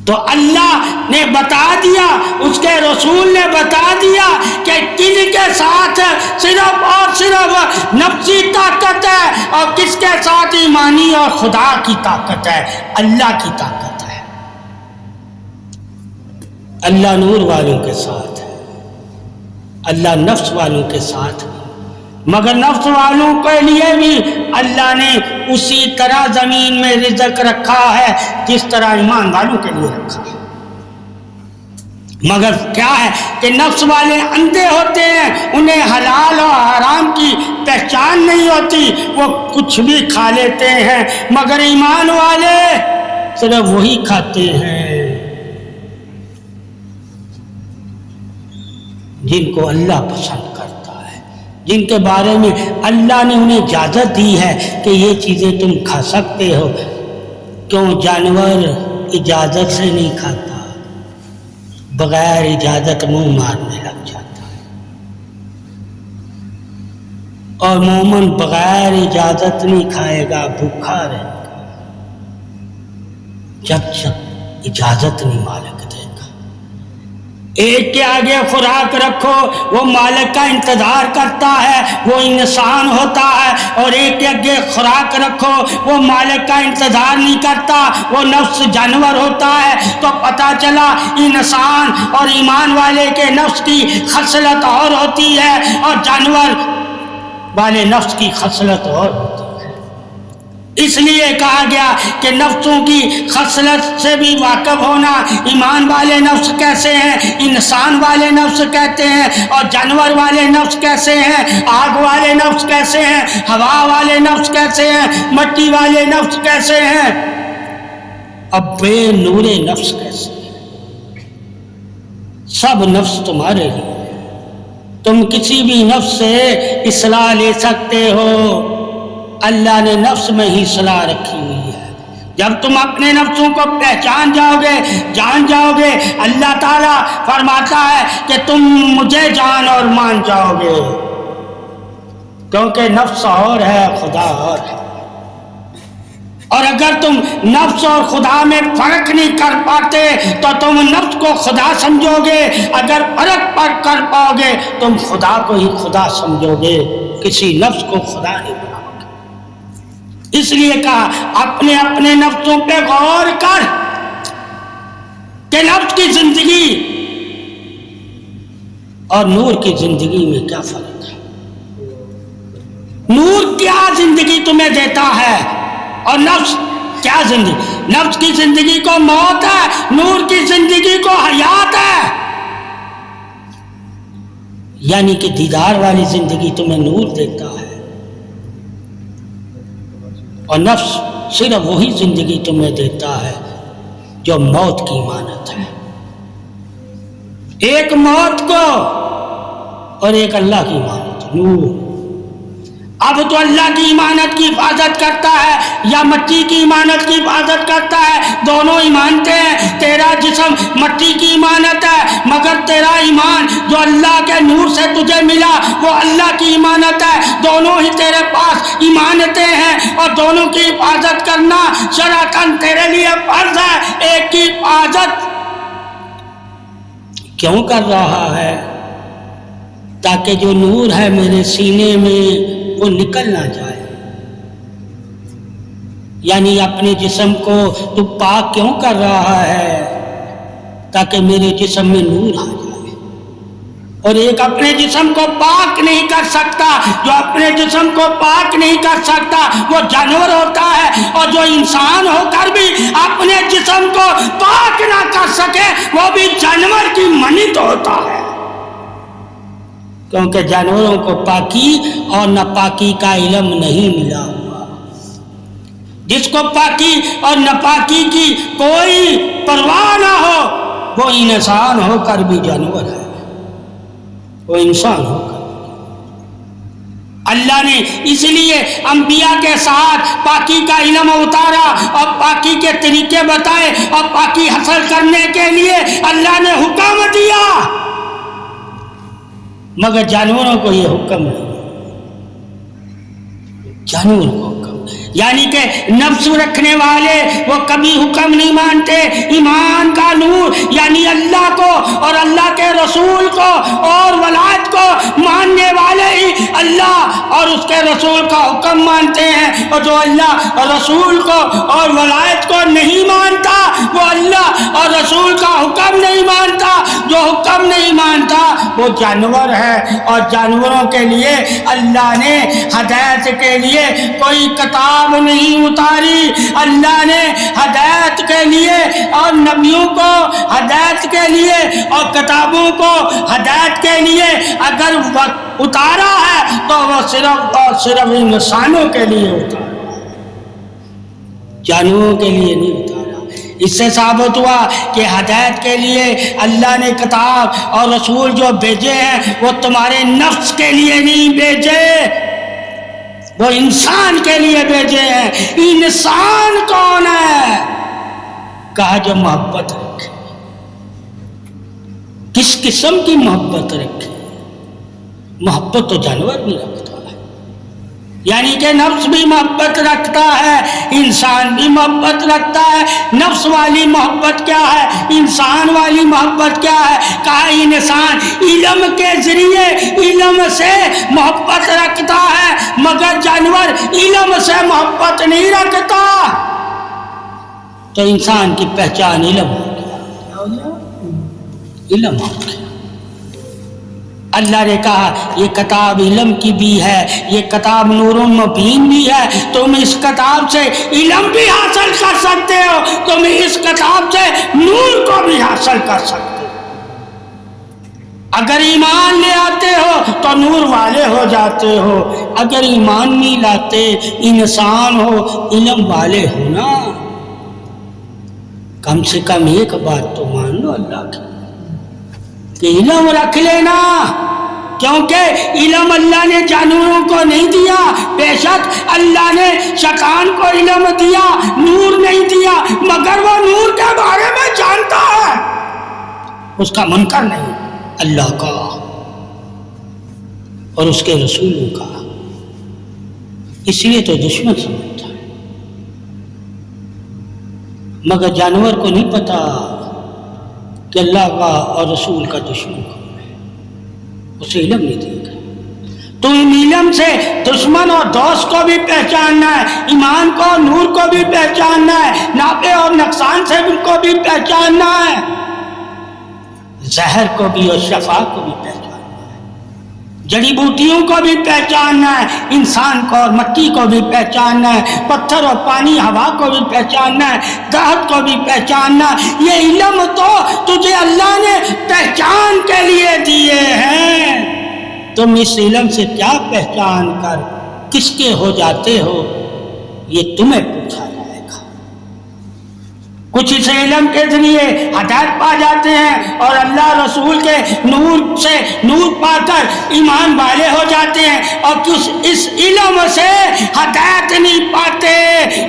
تو اللہ نے بتا دیا، اس کے رسول نے بتا دیا کہ کن کے ساتھ صرف اور صرف نفسی طاقت ہے اور کس کے ساتھ ایمانی اور خدا کی طاقت ہے، اللہ کی طاقت ہے۔ اللہ نور والوں کے ساتھ ہے، اللہ نفس والوں کے ساتھ ہے، مگر نفس والوں کے لیے بھی اللہ نے اسی طرح زمین میں رزق رکھا ہے جس طرح ایمان والوں کے لیے رکھا ہے۔ مگر کیا ہے کہ نفس والے اندھے ہوتے ہیں، انہیں حلال اور حرام کی پہچان نہیں ہوتی، وہ کچھ بھی کھا لیتے ہیں، مگر ایمان والے صرف وہی کھاتے ہیں جن کو اللہ پسند کرتا ہے، جن کے بارے میں اللہ نے انہیں اجازت دی ہے کہ یہ چیزیں تم کھا سکتے ہو۔ کیوں جانور اجازت سے نہیں کھاتا، بغیر اجازت منہ مارنے لگ جاتا ہے، اور مومن بغیر اجازت نہیں کھائے گا، بھوکا رہے گا جب تک اجازت نہیں مالک دے گا۔ ایک کے آگے خوراک رکھو، وہ مالک کا انتظار کرتا ہے، وہ انسان ہوتا ہے، اور ایک کے آگے خوراک رکھو، وہ مالک کا انتظار نہیں کرتا، وہ نفس جانور ہوتا ہے۔ تو پتہ چلا انسان اور ایمان والے کے نفس کی خصلت اور ہوتی ہے، اور جانور والے نفس کی خصلت اور ہوتی ہے۔ اس لیے کہا گیا کہ نفسوں کی خصلت سے بھی واقف ہونا، ایمان والے نفس کیسے ہیں، انسان والے نفس کہتے ہیں، اور جانور والے نفس کیسے ہیں، آگ والے نفس کیسے ہیں، ہوا والے نفس کیسے ہیں، مٹی والے نفس کیسے ہیں، اب بے نور نفس کیسے ہیں۔ سب نفس تمہارے لیے، تم کسی بھی نفس سے اصلاح لے سکتے ہو، اللہ نے نفس میں ہی صلاح رکھی ہوئی ہے۔ جب تم اپنے نفسوں کو پہچان جاؤ گے، جان جاؤ گے، اللہ تعالیٰ فرماتا ہے کہ تم مجھے جان اور مان جاؤ گے، کیونکہ نفس اور ہے، خدا اور ہے۔ اور اگر تم نفس اور خدا میں فرق نہیں کر پاتے تو تم نفس کو خدا سمجھو گے، اگر فرق کر پاؤ گے تم خدا کو ہی خدا سمجھو گے، کسی نفس کو خدا نہیں بناؤ گے۔ اس لیے کہا اپنے اپنے نفسوں پہ غور کر کہ نفس کی زندگی اور نور کی زندگی میں کیا فرق ہے۔ نور کیا زندگی تمہیں دیتا ہے اور نفس کیا زندگی؟ نفس کی زندگی کو موت ہے، نور کی زندگی کو حیات ہے۔ یعنی کہ دیدار والی زندگی تمہیں نور دیتا ہے، اور نفس صرف وہی زندگی تمہیں دیتا ہے جو موت کی امانت ہے۔ ایک موت کو اور ایک اللہ کی امانت، نور۔ اب تو اللہ کی امانت کی حفاظت کرتا ہے یا مٹی کی امانت کی حفاظت کرتا ہے، دونوں ہی مانتے ہیں تیرا جسم مٹی کی امانت ہے، مگر تیرا ایمان جو اللہ کے نور سے تجھے ملا وہ اللہ کی امانت ہے۔ دونوں ہی تیرے پاس امانتیں ہیں اور دونوں کی حفاظت کرنا شرعاً تیرے لیے فرض ہے۔ ایک کی حفاظت کیوں کر رہا ہے؟ تاکہ جو نور ہے میرے سینے میں وہ نکل نہ جائے۔ یعنی اپنے جسم کو تو پاک کیوں کر رہا ہے؟ تاکہ میرے جسم میں نور آ جائے۔ اور ایک اپنے جسم کو پاک نہیں کر سکتا، جو اپنے جسم کو پاک نہیں کر سکتا وہ جانور ہوتا ہے، اور جو انسان ہو کر بھی اپنے جسم کو پاک نہ کر سکے وہ بھی جانور کی مانند ہوتا ہے، کیونکہ جانوروں کو پاکی اور ناپاکی کا علم نہیں ملا ہوا۔ جس کو پاکی اور ناپاکی کی کوئی پرواہ نہ ہو وہ انسان ہو کر بھی جانور ہے، وہ انسان ہو کر۔ اللہ نے اس لیے انبیاء کے ساتھ پاکی کا علم اتارا اور پاکی کے طریقے بتائے، اور پاکی حاصل کرنے کے لیے اللہ نے حکم دیا، مگر جانوروں کو یہ حکم نہیں، جانوروں کو حکم نہیں۔ یعنی کہ نفس رکھنے والے وہ کبھی حکم نہیں مانتے. ایمان کا نور یعنی اللہ کو اور اللہ کے رسول کو اور ولایت کو ماننے والے ہی اللہ اور اس کے رسول کا حکم مانتے ہیں. اور جو اللہ اور رسول کو اور ولایت کو نہیں مانتا وہ اللہ اور رسول کا حکم نہیں مانتا. جو حکم نہیں مانتا وہ جانور ہے. اور جانوروں کے لیے اللہ نے ہدایت کے لیے کوئی کتاب نہیں اتاری. اللہ نے ہدایت کے لیے اور نبیوں کو ہدایت کے لیے اور کتابوں کو ہدایت کے لیے اگر اتارا ہے تو وہ صرف اور صرف انسانوں کے لیے اتارا، جانوروں کے لیے نہیں اتارا. اس سے ثابت ہوا کہ ہدایت کے لیے اللہ نے کتاب اور رسول جو بھیجے ہیں وہ تمہارے نفس کے لیے نہیں بھیجے، وہ انسان کے لیے بھیجے ہیں. انسان کون ہے؟ کہا جو محبت رکھے. کس قسم کی محبت رکھے؟ محبت تو جانور بھی رکھتا ہے، یعنی کہ نفس بھی محبت رکھتا ہے، انسان بھی محبت رکھتا ہے. نفس والی محبت کیا ہے؟ انسان والی محبت کیا ہے؟ کہا انسان علم کے ذریعے علم سے محبت رکھتا ہے، مگر جانور علم سے محبت نہیں رکھتا. تو انسان کی پہچان علم ہو گیا، علم ہو گیا. اللہ نے کہا یہ کتاب علم کی بھی ہے، یہ کتاب نور مبین بھی ہے. تم اس کتاب سے علم بھی حاصل کر سکتے ہو، تم اس کتاب سے نور کو بھی حاصل کر سکتے ہو. اگر ایمان لے آتے ہو تو نور والے ہو جاتے ہو، اگر ایمان نہیں لاتے انسان ہو علم والے ہو نا. کم سے کم ایک بات تو مان لو اللہ کی کہ علم رکھ لینا، کیونکہ علم اللہ نے جانوروں کو نہیں دیا. بے شک اللہ نے شیطان کو علم دیا، نور نہیں دیا، مگر وہ نور کے بارے میں جانتا ہے، اس کا منکر نہیں اللہ کا اور اس کے رسولوں کا. اس لیے تو دشمن سمجھتا ہے، مگر جانور کو نہیں پتا کہ اللہ کا اور رسول کا دشمن کون ہے. اسے علم نہیں دے گا. تو علم سے دشمن اور دوست کو بھی پہچاننا ہے، ایمان کو اور نور کو بھی پہچاننا ہے، نافع اور نقصان سے کو بھی پہچاننا ہے، زہر کو بھی اور شفا کو بھی پہچاننا ہے، جڑی بوٹیوں کو بھی پہچاننا ہے، انسان کو اور مٹی کو بھی پہچاننا ہے، پتھر اور پانی ہوا کو بھی پہچاننا ہے، درخت کو بھی پہچاننا. یہ علم تو تجھے اللہ نے پہچان کے لیے دیے ہیں. تم اس علم سے کیا پہچان کر کس کے ہو جاتے ہو یہ تمہیں پوچھا جائے گا. کچھ اس علم کے ذریعے ہدایت پا جاتے ہیں اور اللہ رسول کے نور سے نور پا کر ایمان والے ہو جاتے ہیں، اور کچھ اس علم سے ہدایت نہیں پاتے،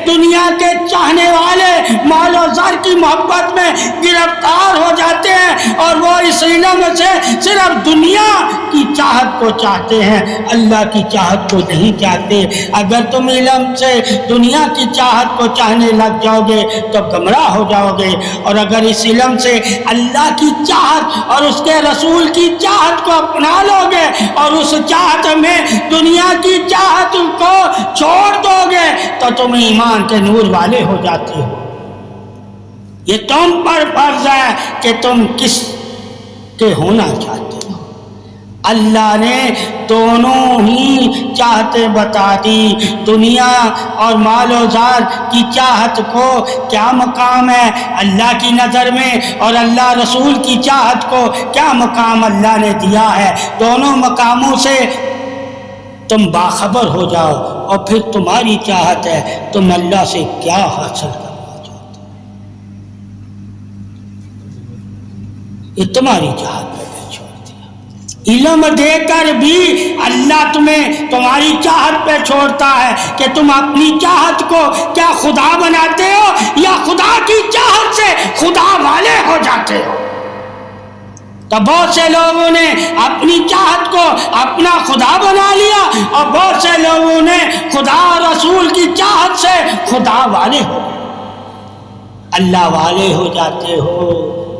دنیا کے چاہنے والے مال و زر کی محبت میں گرفتار ہو جاتے ہیں اور وہ اس علم سے صرف دنیا کی چاہت کو چاہتے ہیں، اللہ کی چاہت کو نہیں چاہتے. اگر تم علم سے دنیا کی چاہت کو چاہنے لگ جاؤ گے تو گمراہ ہو جاؤ گے، اور اگر اس علم سے اللہ کی چاہت اور اس کے رسول کی چاہت کو اپنا لو گے اور اس چاہت میں دنیا کی چاہت کو چھوڑ دو گے تو تم ایمان کے نور والے ہو جاتے ہو. یہ تم پر فرض ہے کہ تم کس کے ہونا چاہتے ہو. اللہ نے دونوں ہی چاہتے بتا دی. دنیا اور مال و زار کی چاہت کو کیا مقام ہے اللہ کی نظر میں، اور اللہ رسول کی چاہت کو کیا مقام اللہ نے دیا ہے. دونوں مقاموں سے تم باخبر ہو جاؤ، اور پھر تمہاری چاہت ہے تم اللہ سے کیا حاصل کرنا چاہتے ہو، یہ تمہاری چاہت ہے. علم دے کر بھی اللہ تمہیں تمہاری چاہت پہ چھوڑتا ہے کہ تم اپنی چاہت کو کیا خدا بناتے ہو یا خدا کی چاہت سے خدا والے ہو جاتے ہو. تو بہت سے لوگوں نے اپنی چاہت کو اپنا خدا بنا لیا، اور بہت سے لوگوں نے خدا اور رسول کی چاہت سے خدا والے ہو گئے۔ اللہ والے ہو جاتے ہو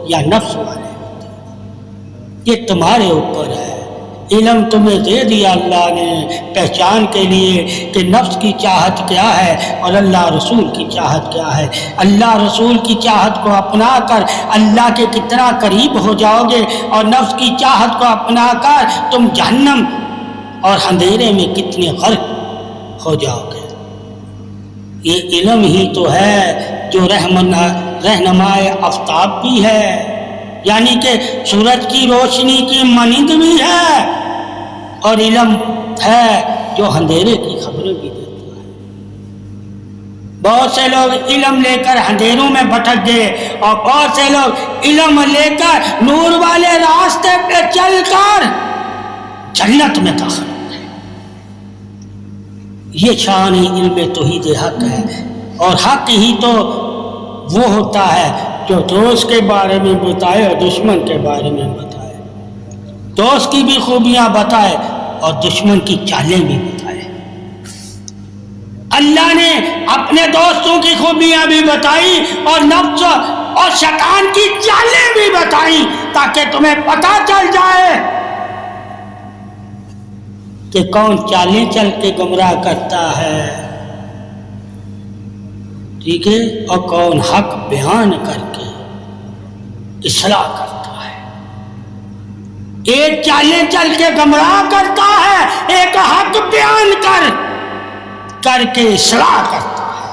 یا نفس والے ہوتے ہو، یہ تمہارے اوپر ہے۔ علم تمہیں دے دیا اللہ نے پہچان کے لیے کہ نفس کی چاہت کیا ہے اور اللہ رسول کی چاہت کیا ہے۔ اللہ رسول کی چاہت کو اپنا کر اللہ کے کتنا قریب ہو جاؤ گے، اور نفس کی چاہت کو اپنا کر تم جہنم اور اندھیرے میں کتنے غرق ہو جاؤ گے۔ یہ علم ہی تو ہے جو رہنمائے آفتاب بھی ہے، یعنی کہ سورج کی روشنی کی مانند بھی ہے، اور علم ہے جو اندھیرے کی خبریں بھی دیتا ہے۔ بہت سے لوگ علم لے کر اندھیروں میں بھٹک گئے، اور بہت سے لوگ علم لے کر نور والے راستے پہ چل کر جنت میں داخل ہو گئے۔ یہ شان علم توحید حق ہے، اور حق ہی تو وہ ہوتا ہے جو دوست کے بارے میں بتائے اور دشمن کے بارے میں بتائے، دوست کی بھی خوبیاں بتائے اور دشمن کی چالیں بھی بتائے۔ اللہ نے اپنے دوستوں کی خوبیاں بھی بتائی اور نفس اور شیطان کی چالیں بھی بتائی، تاکہ تمہیں پتہ چل جائے کہ کون چالیں چل کے گمراہ کرتا ہے، ٹھیک ہے، اور کون حق بیان کر کے اصلاح کرتا ہے۔ ایک چالیں چل کے گمراہ کرتا ہے، ایک حق بیان کر کے اصلاح کرتا ہے۔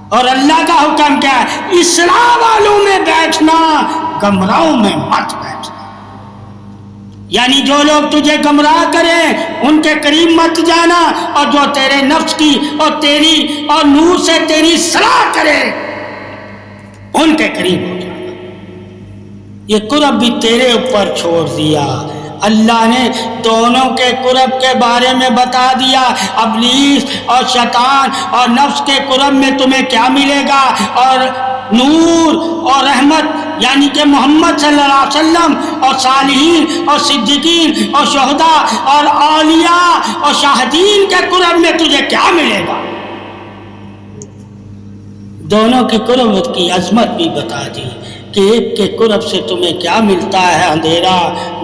اور اللہ کا حکم کیا ہے؟ اصلاح والوں میں بیٹھنا، گمراہوں میں مت بیٹھنا۔ یعنی جو لوگ تجھے گمراہ کریں ان کے قریب مت جانا، اور جو تیرے نفس کی اور تیری اور نور سے تیری اصلاح کرے ان کے قریب ہو جانا۔ یہ قرب بھی تیرے اوپر چھوڑ دیا۔ اللہ نے دونوں کے قرب کے بارے میں بتا دیا، ابلیس اور شیطان اور نفس کے قرب میں تمہیں کیا ملے گا، اور نور اور رحمت یعنی کہ محمد صلی اللہ علیہ وسلم اور صالحین اور صدیقین اور شہداء اور اولیاء اور شاہدین کے قرب میں تجھے کیا ملے گا۔ دونوں کے قرب کی عظمت بھی بتا دی کہ ایک کے قرب سے تمہیں کیا ملتا ہے، اندھیرا،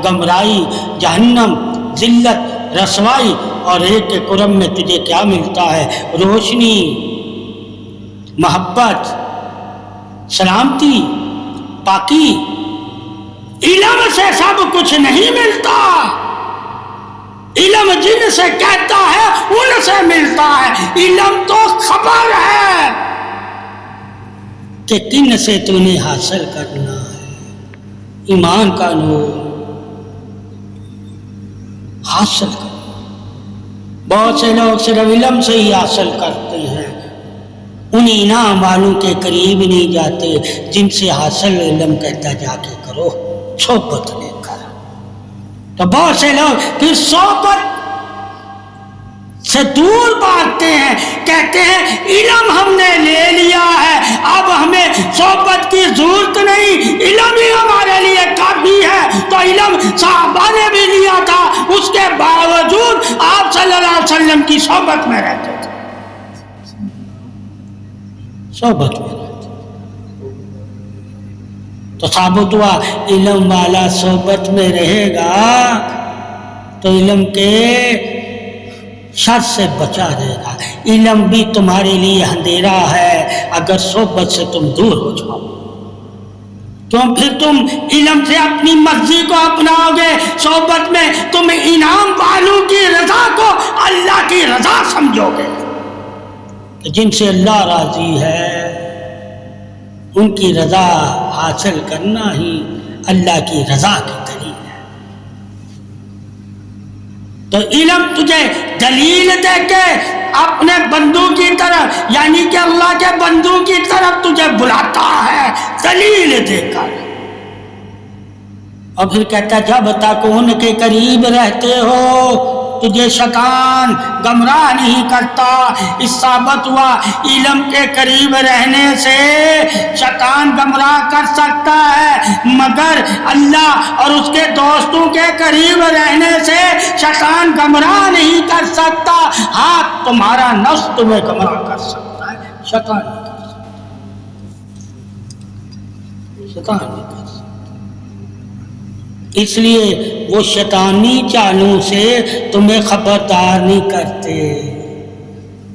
گمراہی، جہنم، ذلت، رسوائی، اور ایک کے قرب میں تجھے کیا ملتا ہے، روشنی، محبت، سلامتی، پاکی۔ علم سے سب کچھ نہیں ملتا، علم جن سے کہتا ہے ان سے ملتا ہے۔ علم تو خبر ہے کہ کن سے تو نے حاصل کرنا ہے، ایمان کا نور حاصل کرنا۔ بہت سے لوگ صرف علم سے ہی حاصل کرتے ہیں، ان انعام والوں کے قریب نہیں جاتے جن سے حاصل علم کہتا جا کے کرو، صحبت لے کر۔ تو بہت سے لوگ پھر صحبت سے دور بھاگتے ہیں، کہتے ہیں علم ہم نے لے لیا ہے، اب ہمیں صحبت کی ضرورت نہیں، علم ہی ہمارے لیے کافی ہے۔ تو علم صحابہ نے بھی لیا تھا، اس کے باوجود آپ صلی اللہ علیہ وسلم کی صحبت میں رہتے تھے، صحبت میں رہتے تھے۔ تو ثابت ہوا علم والا صحبت میں رہے گا تو علم کے شر سے بچا رہے گا۔ علم بھی تمہارے لیے اندھیرا ہے اگر صحبت سے تم دور ہو جاؤ، کیوں پھر تم علم سے اپنی مرضی کو اپناؤ گے، صحبت میں تم انعام والوں کی رضا کو اللہ کی رضا سمجھو گے، جن سے اللہ راضی ہے ان کی رضا حاصل کرنا ہی اللہ کی رضا کی دلیل ہے۔ تو علم تجھے دلیل دے کے اپنے بندوں کی طرف یعنی کہ اللہ کے بندوں کی طرف تجھے بلاتا ہے دلیل دے کر، اور پھر کہتا جب تک ان کے قریب رہتے ہو تجھے شیطان گمراہ نہیں کرتا۔ اس ثابت ہوا علم کے قریب رہنے سے شیطان گمراہ کر سکتا ہے، مگر اللہ اور اس کے دوستوں کے قریب رہنے سے شیطان گمراہ نہیں کر سکتا۔ ہاں تمہارا نفس تمہیں گمراہ کر سکتا ہے، شیطان نہیں کر سکتا، شیطان نہیں کر سکتا۔ اس لیے وہ شیطانی چالوں سے تمہیں خبردار نہیں کرتے،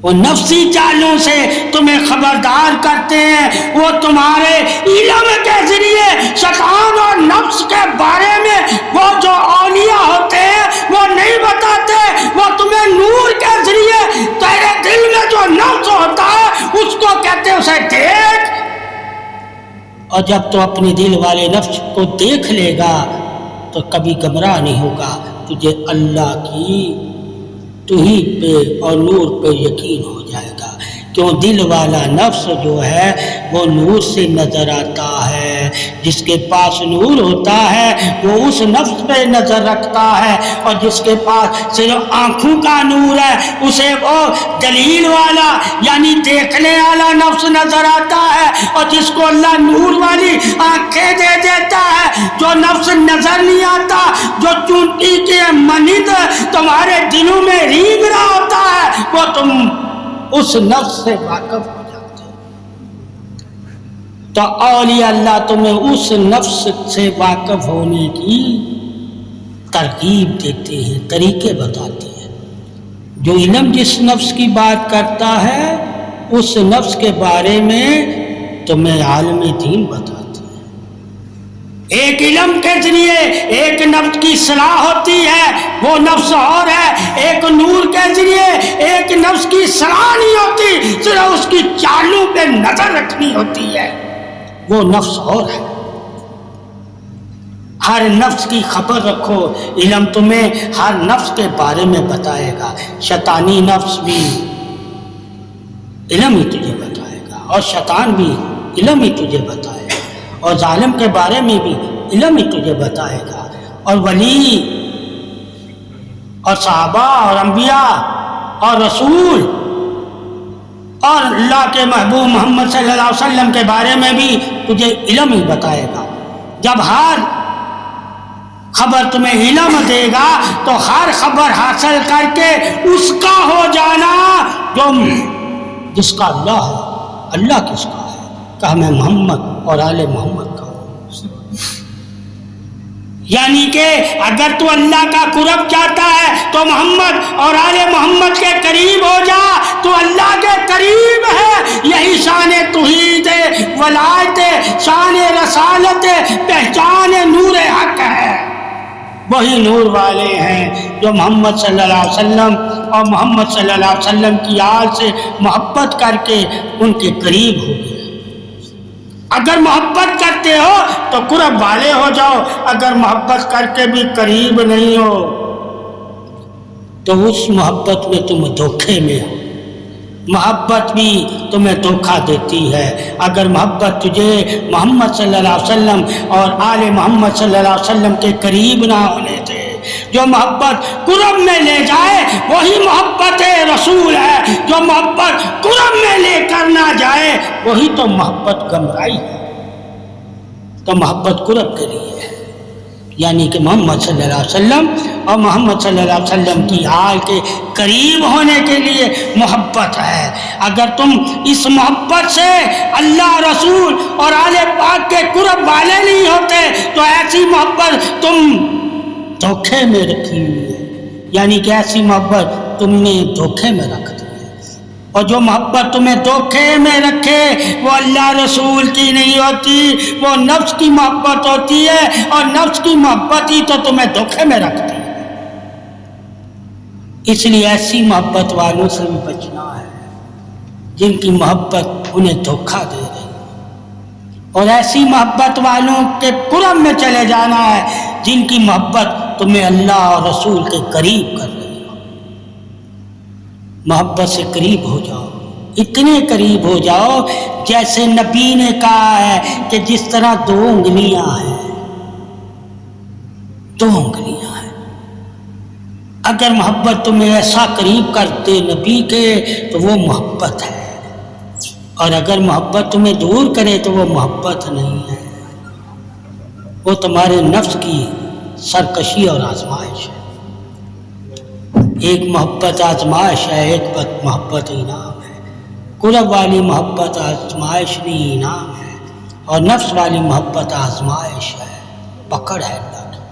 وہ نفسی چالوں سے تمہیں خبردار کرتے ہیں۔ وہ تمہارے علم کے ذریعے شیطان اور نفس کے بارے میں وہ جو اولیاء ہوتے ہیں وہ نہیں بتاتے، وہ تمہیں نور کے ذریعے تیرے دل میں جو نفس ہوتا ہے اس کو کہتے ہیں اسے دیکھ، اور جب تو اپنے دل والے نفس کو دیکھ لے گا تو کبھی گمراہ نہیں ہوگا، تجھے اللہ کی توحید پہ اور نور پہ یقین ہو جائے گا۔ کیوں؟ دل والا نفس جو ہے وہ نور سے نظر آتا ہے، جس کے پاس نور ہوتا ہے وہ اس نفس پہ نظر رکھتا ہے، اور جس کے پاس صرف آنکھوں کا نور ہے اسے وہ دلیل والا یعنی دیکھنے والا نفس نظر آتا ہے، اور جس کو اللہ نور والی آنکھیں دے دیتا ہے، جو نفس نظر نہیں آتا، جو چونٹی کے منت تمہارے دلوں میں رینگ رہا ہوتا ہے، وہ تم اس نفس سے واقف ہو جاتے ہو۔ تو اولیاء اللہ تمہیں اس نفس سے واقف ہونے کی ترغیب دیتے ہیں، طریقے بتاتے ہیں۔ جو علم جس نفس کی بات کرتا ہے اس نفس کے بارے میں تمہیں عالم دین بتاتے ہیں۔ ایک علم کے ذریعے ایک نفس کی اصلاح ہوتی ہے، وہ نفس اور ہے۔ ایک نور کے ذریعے ایک نفس کی اصلاح نہیں ہوتی، صرف اس کی چالوں پہ نظر رکھنی ہوتی ہے، وہ نفس اور ہے۔ ہر نفس کی خبر رکھو، علم تمہیں ہر نفس کے بارے میں بتائے گا۔ شیطانی نفس بھی علم ہی تجھے بتائے گا، اور شیطان بھی علم ہی تجھے بتائے گا، اور ظالم کے بارے میں بھی علم ہی تجھے بتائے گا، اور ولی اور صحابہ اور انبیاء اور رسول اور اللہ کے محبوب محمد صلی اللہ علیہ وسلم کے بارے میں بھی تجھے علم ہی بتائے گا۔ جب ہر خبر تمہیں علم دے گا تو ہر خبر حاصل کر کے اس کا ہو جانا جو جس کا اللہ ہے۔ اللہ کس کا ہے؟ کہا میں محمد اور آل محمد کا ہوں۔ یعنی کہ اگر تو اللہ کا قرب چاہتا ہے تو محمد اور آل محمد کے قریب ہو جا، تو اللہ کے قریب ہے۔ یہی شان توحید ولایت، شان رسالت، پہچان نور حق ہے۔ وہی نور والے ہیں جو محمد صلی اللہ علیہ وسلم اور محمد صلی اللہ علیہ وسلم کی آل سے محبت کر کے ان کے قریب ہو گئے۔ اگر محبت کرتے ہو تو قرب والے ہو جاؤ، اگر محبت کر کے بھی قریب نہیں ہو تو اس محبت میں تم دھوکے میں ہو۔ محبت بھی تمہیں دھوکہ دیتی ہے۔ اگر محبت تجھے محمد صلی اللہ علیہ وسلم اور آل محمد صلی اللہ علیہ وسلم کے قریب نہ ہونے دے، جو محبت قرب میں لے جائے وہی محبت رسول ہے، جو محبت قرب میں لے کر نہ جائے وہی تو محبت گمراہی ہے۔ تو محبت قرب کے لیے ہے، یعنی کہ محمد صلی اللہ علیہ وسلم اور محمد صلی اللہ علیہ وسلم کی آل کے قریب ہونے کے لیے محبت ہے۔ اگر تم اس محبت سے اللہ رسول اور آل پاک کے قرب والے نہیں ہوتے تو ایسی محبت تم دھوکے میں رکھی ہوئی ہے، یعنی کہ ایسی محبت تم نے دھوکے میں رکھ دی ہے۔ اور جو محبت تمہیں دھوکے میں رکھے وہ اللہ رسول کی نہیں ہوتی، وہ نفس کی محبت ہوتی ہے، اور نفس کی محبت ہی تو تمہیں دھوکے میں رکھتی ہے۔ اس لیے ایسی محبت والوں سے بھی بچنا ہے جن کی محبت انہیں دھوکہ دے رہی ہے، اور ایسی محبت والوں کے قرب میں چلے جانا ہے جن کی محبت تمہیں اللہ اور رسول کے قریب کر رہی ہو۔ محبت سے قریب ہو جاؤ، اتنے قریب ہو جاؤ جیسے نبی نے کہا ہے کہ جس طرح دو انگلیاں ہیں، دو انگلیاں ہیں، اگر محبت تمہیں ایسا قریب کرتے نبی کے تو وہ محبت ہے، اور اگر محبت تمہیں دور کرے تو وہ محبت نہیں ہے، وہ تمہارے نفس کی سرکشی اور آزمائش ہے۔ ایک محبت آزمائش ہے، ایک محبت انعام ہے۔ قرب والی محبت آزمائش نہیں انعام ہے، اور نفس والی محبت آزمائش ہے، پکڑ ہے اللہ کی۔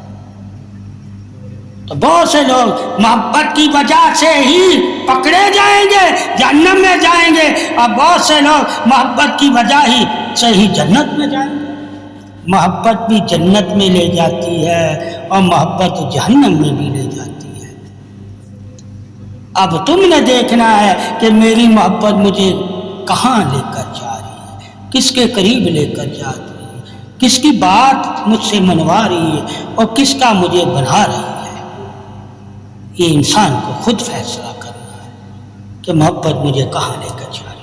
تو بہت سے لوگ محبت کی وجہ سے ہی پکڑے جائیں گے، جہنم میں جائیں گے، اور بہت سے لوگ محبت کی وجہ سے ہی جنت میں جائیں گے۔ محبت بھی جنت میں لے جاتی ہے اور محبت جہنم میں بھی لے جاتی ہے۔ اب تم نے دیکھنا ہے کہ میری محبت مجھے کہاں لے کر جا رہی ہے، کس کے قریب لے کر جا رہی ہے، کس کی بات مجھ سے منوا رہی ہے اور کس کا مجھے بنا رہی ہے۔ یہ انسان کو خود فیصلہ کرنا ہے کہ محبت مجھے کہاں لے کر جا رہی ہے۔